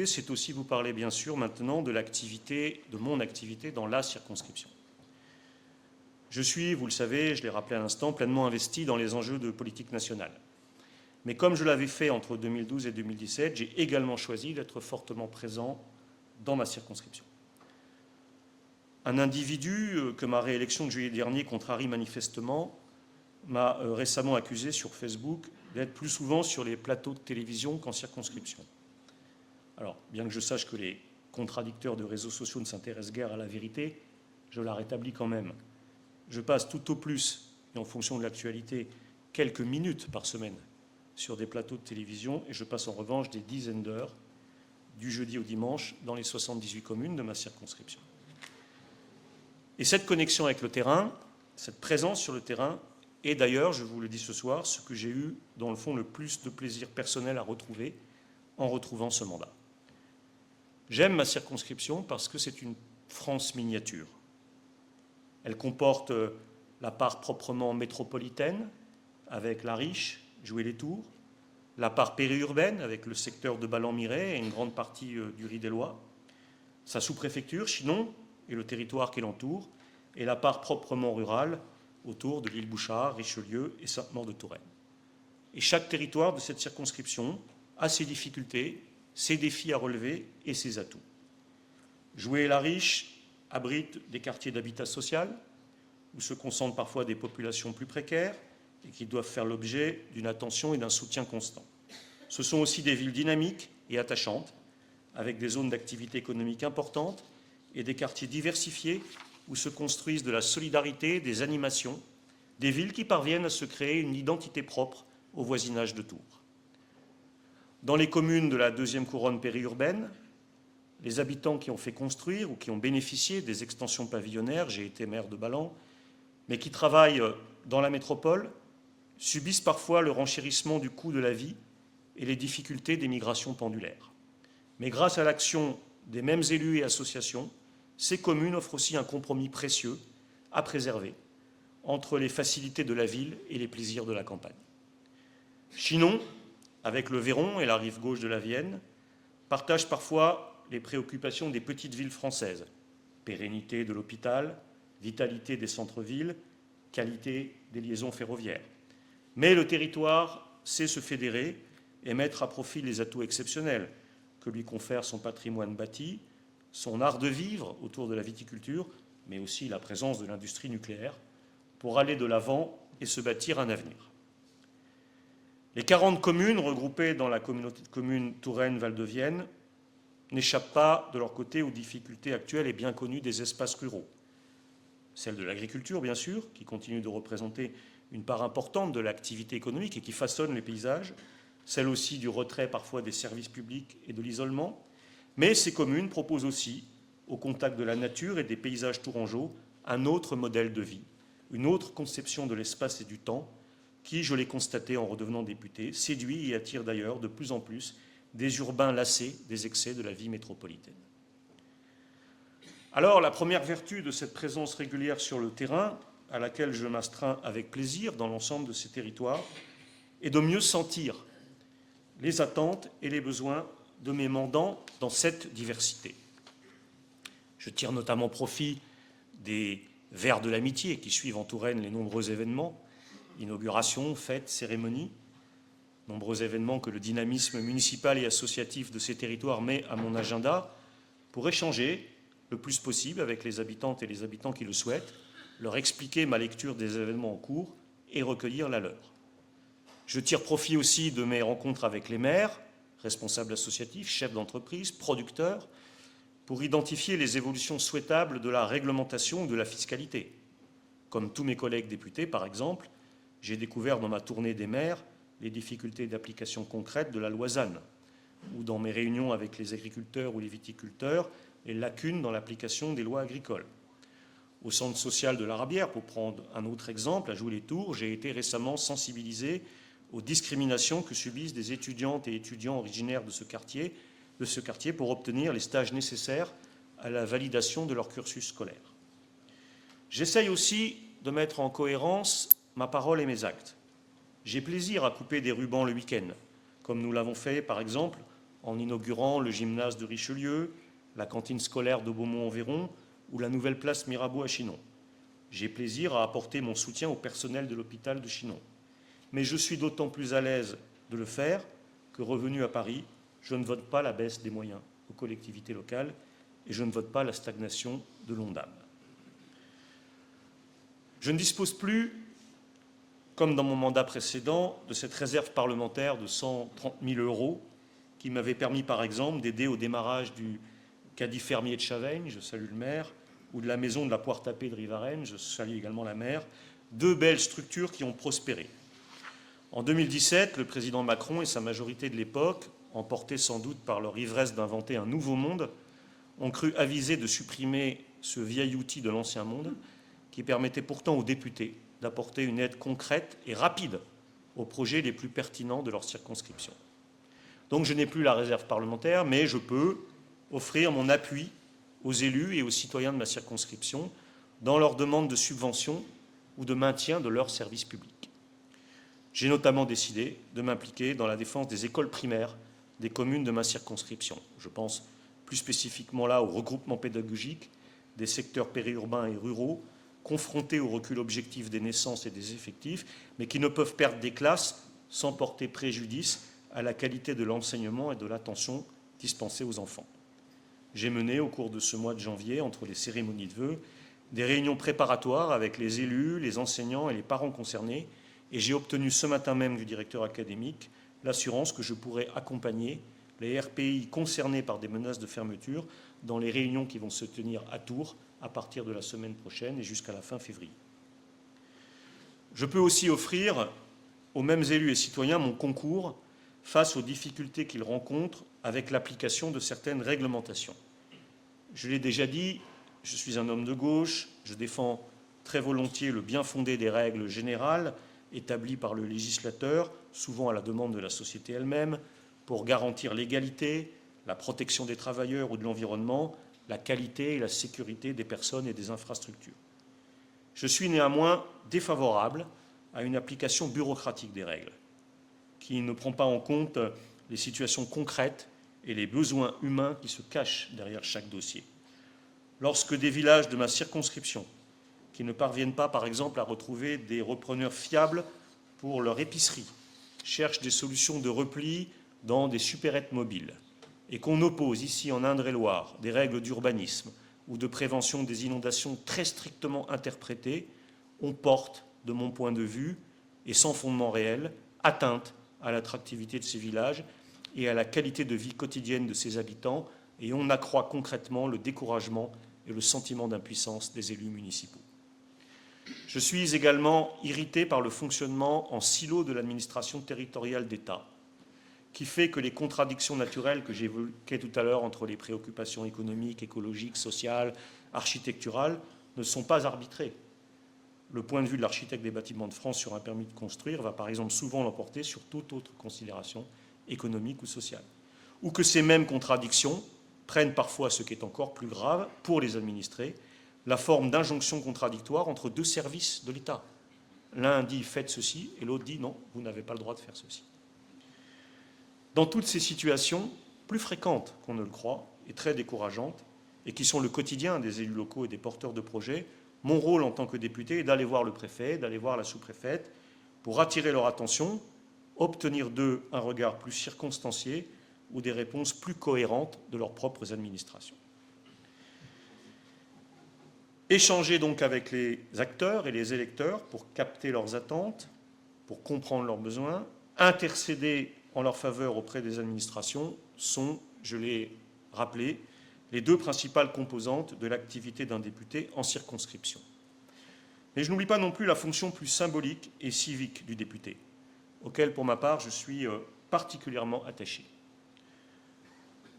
c'est aussi vous parler bien sûr maintenant de mon activité dans la circonscription. Je suis, vous le savez, je l'ai rappelé à l'instant, pleinement investi dans les enjeux de politique nationale. Mais comme je l'avais fait entre 2012 et 2017, j'ai également choisi d'être fortement présent dans ma circonscription. Un individu que ma réélection de juillet dernier contrarie manifestement m'a récemment accusé sur Facebook d'être plus souvent sur les plateaux de télévision qu'en circonscription. Alors, bien que je sache que les contradicteurs de réseaux sociaux ne s'intéressent guère à la vérité, je la rétablis quand même. Je passe tout au plus, et en fonction de l'actualité, quelques minutes par semaine sur des plateaux de télévision, et je passe en revanche des dizaines d'heures, du jeudi au dimanche, dans les 78 communes de ma circonscription. Et cette connexion avec le terrain, cette présence sur le terrain, est d'ailleurs, je vous le dis ce soir, ce que j'ai eu, dans le fond, le plus de plaisir personnel à retrouver en retrouvant ce mandat. J'aime ma circonscription parce que c'est une France miniature. Elle comporte la part proprement métropolitaine, avec la Riche, Joué-les-Tours, la part périurbaine, avec le secteur de Ballon-Miret et une grande partie du Ris-des-Lois, sa sous-préfecture, Chinon, et le territoire qui l'entoure, et la part proprement rurale, autour de l'île Bouchard, Richelieu et Sainte-Maure-de-Touraine. Et chaque territoire de cette circonscription a ses difficultés, ses défis à relever et ses atouts. Joué-la-Riche abrite des quartiers d'habitat social où se concentrent parfois des populations plus précaires et qui doivent faire l'objet d'une attention et d'un soutien constant. Ce sont aussi des villes dynamiques et attachantes, avec des zones d'activité économique importantes et des quartiers diversifiés où se construisent de la solidarité, des animations, des villes qui parviennent à se créer une identité propre au voisinage de Tours. Dans les communes de la deuxième couronne périurbaine, les habitants qui ont fait construire ou qui ont bénéficié des extensions pavillonnaires, j'ai été maire de Ballan, mais qui travaillent dans la métropole, subissent parfois le renchérissement du coût de la vie et les difficultés des migrations pendulaires. Mais grâce à l'action des mêmes élus et associations, ces communes offrent aussi un compromis précieux à préserver entre les facilités de la ville et les plaisirs de la campagne. Chinon, avec le Véron et la rive gauche de la Vienne, partage parfois les préoccupations des petites villes françaises. Pérennité de l'hôpital, vitalité des centres-villes, qualité des liaisons ferroviaires. Mais le territoire sait se fédérer et mettre à profit les atouts exceptionnels que lui confère son patrimoine bâti, son art de vivre autour de la viticulture, mais aussi la présence de l'industrie nucléaire, pour aller de l'avant et se bâtir un avenir. Les 40 communes regroupées dans la communauté de communes Touraine-Val-de-Vienne n'échappent pas de leur côté aux difficultés actuelles et bien connues des espaces ruraux. Celle de l'agriculture, bien sûr, qui continue de représenter une part importante de l'activité économique et qui façonne les paysages, celle aussi du retrait parfois des services publics et de l'isolement, mais ces communes proposent aussi, au contact de la nature et des paysages tourangeaux, un autre modèle de vie, une autre conception de l'espace et du temps, qui, je l'ai constaté en redevenant député, séduit et attire d'ailleurs de plus en plus des urbains lassés des excès de la vie métropolitaine. Alors, la première vertu de cette présence régulière sur le terrain, à laquelle je m'astreins avec plaisir dans l'ensemble de ces territoires, est de mieux sentir les attentes et les besoins de mes mandants dans cette diversité. Je tire notamment profit des Verts de l'amitié qui suivent en Touraine les nombreux événements, inaugurations, fêtes, cérémonies, nombreux événements que le dynamisme municipal et associatif de ces territoires met à mon agenda pour échanger le plus possible avec les habitantes et les habitants qui le souhaitent, leur expliquer ma lecture des événements en cours et recueillir la leur. Je tire profit aussi de mes rencontres avec les maires, responsables associatifs, chefs d'entreprise, producteurs, pour identifier les évolutions souhaitables de la réglementation ou de la fiscalité. Comme tous mes collègues députés, par exemple, j'ai découvert dans ma tournée des maires les difficultés d'application concrète de la loi ZAN, ou dans mes réunions avec les agriculteurs ou les viticulteurs, les lacunes dans l'application des lois agricoles. Au centre social de l'Arabière, pour prendre un autre exemple, à Joué-les-Tours, j'ai été récemment sensibilisé aux discriminations que subissent des étudiantes et étudiants originaires de ce quartier pour obtenir les stages nécessaires à la validation de leur cursus scolaire. J'essaye aussi de mettre en cohérence ma parole et mes actes. J'ai plaisir à couper des rubans le week-end, comme nous l'avons fait par exemple en inaugurant le gymnase de Richelieu, la cantine scolaire de Beaumont-en-Véron ou la nouvelle place Mirabeau à Chinon. J'ai plaisir à apporter mon soutien au personnel de l'hôpital de Chinon. Mais je suis d'autant plus à l'aise de le faire que, revenu à Paris, je ne vote pas la baisse des moyens aux collectivités locales et je ne vote pas la stagnation de l'Ondam. Je ne dispose plus, comme dans mon mandat précédent, de cette réserve parlementaire de 130 000 € qui m'avait permis, par exemple, d'aider au démarrage du caddie fermier de Chaveigne, je salue le maire, ou de la maison de la Poire Tapée de Rivarennes, je salue également la maire, deux belles structures qui ont prospéré. En 2017, le président Macron et sa majorité de l'époque, emportés sans doute par leur ivresse d'inventer un nouveau monde, ont cru avisés de supprimer ce vieil outil de l'ancien monde qui permettait pourtant aux députés d'apporter une aide concrète et rapide aux projets les plus pertinents de leur circonscription. Donc je n'ai plus la réserve parlementaire, mais je peux offrir mon appui aux élus et aux citoyens de ma circonscription dans leur demande de subvention ou de maintien de leurs services publics. J'ai notamment décidé de m'impliquer dans la défense des écoles primaires des communes de ma circonscription. Je pense plus spécifiquement là au regroupement pédagogique des secteurs périurbains et ruraux confrontés au recul objectif des naissances et des effectifs, mais qui ne peuvent perdre des classes sans porter préjudice à la qualité de l'enseignement et de l'attention dispensée aux enfants. J'ai mené au cours de ce mois de janvier, entre les cérémonies de vœux, des réunions préparatoires avec les élus, les enseignants et les parents concernés, et j'ai obtenu ce matin même du directeur académique l'assurance que je pourrai accompagner les RPI concernés par des menaces de fermeture dans les réunions qui vont se tenir à Tours à partir de la semaine prochaine et jusqu'à la fin février. Je peux aussi offrir aux mêmes élus et citoyens mon concours face aux difficultés qu'ils rencontrent avec l'application de certaines réglementations. Je l'ai déjà dit, je suis un homme de gauche, je défends très volontiers le bien fondé des règles générales établies par le législateur, souvent à la demande de la société elle-même, pour garantir l'égalité, la protection des travailleurs ou de l'environnement, la qualité et la sécurité des personnes et des infrastructures. Je suis néanmoins défavorable à une application bureaucratique des règles, qui ne prend pas en compte les situations concrètes et les besoins humains qui se cachent derrière chaque dossier. Lorsque des villages de ma circonscription, qui ne parviennent pas, par exemple, à retrouver des repreneurs fiables pour leur épicerie, cherchent des solutions de repli dans des supérettes mobiles, et qu'on oppose ici en Indre-et-Loire des règles d'urbanisme ou de prévention des inondations très strictement interprétées, on porte, de mon point de vue, et sans fondement réel, atteinte à l'attractivité de ces villages et à la qualité de vie quotidienne de ses habitants, et on accroît concrètement le découragement et le sentiment d'impuissance des élus municipaux. Je suis également irrité par le fonctionnement en silo de l'administration territoriale d'État, qui fait que les contradictions naturelles que j'évoquais tout à l'heure entre les préoccupations économiques, écologiques, sociales, architecturales, ne sont pas arbitrées. Le point de vue de l'architecte des bâtiments de France sur un permis de construire va par exemple souvent l'emporter sur toute autre considération économique ou sociale. Ou que ces mêmes contradictions prennent parfois, ce qui est encore plus grave pour les administrés, la forme d'injonction contradictoire entre deux services de l'État. L'un dit « faites ceci » et l'autre dit « non, vous n'avez pas le droit de faire ceci ». Dans toutes ces situations, plus fréquentes qu'on ne le croit et très décourageantes, et qui sont le quotidien des élus locaux et des porteurs de projets, mon rôle en tant que député est d'aller voir le préfet, d'aller voir la sous-préfète, pour attirer leur attention, obtenir d'eux un regard plus circonstancié ou des réponses plus cohérentes de leurs propres administrations. Échanger donc avec les acteurs et les électeurs pour capter leurs attentes, pour comprendre leurs besoins, intercéder en leur faveur auprès des administrations sont, je l'ai rappelé, les deux principales composantes de l'activité d'un député en circonscription. Mais je n'oublie pas non plus la fonction plus symbolique et civique du député, auquel, pour ma part, je suis particulièrement attaché.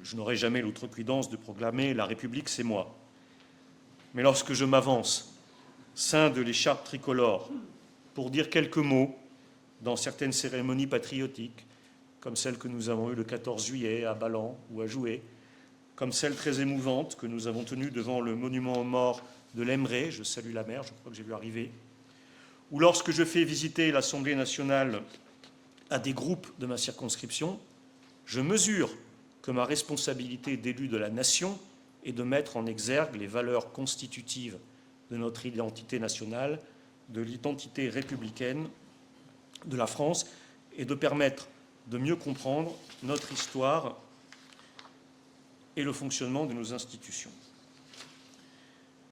Je n'aurai jamais l'outrecuidance de proclamer « la République, c'est moi ». Mais lorsque je m'avance, ceint de l'écharpe tricolore, pour dire quelques mots dans certaines cérémonies patriotiques, comme celle que nous avons eue le 14 juillet à Ballan ou à Joué, comme celle très émouvante que nous avons tenue devant le monument aux morts de l'Emmerey, je salue la maire, je crois que j'ai vu arriver, ou lorsque je fais visiter l'Assemblée nationale à des groupes de ma circonscription, je mesure que ma responsabilité d'élu de la nation est de mettre en exergue les valeurs constitutives de notre identité nationale, de l'identité républicaine de la France, et de permettre de mieux comprendre notre histoire et le fonctionnement de nos institutions.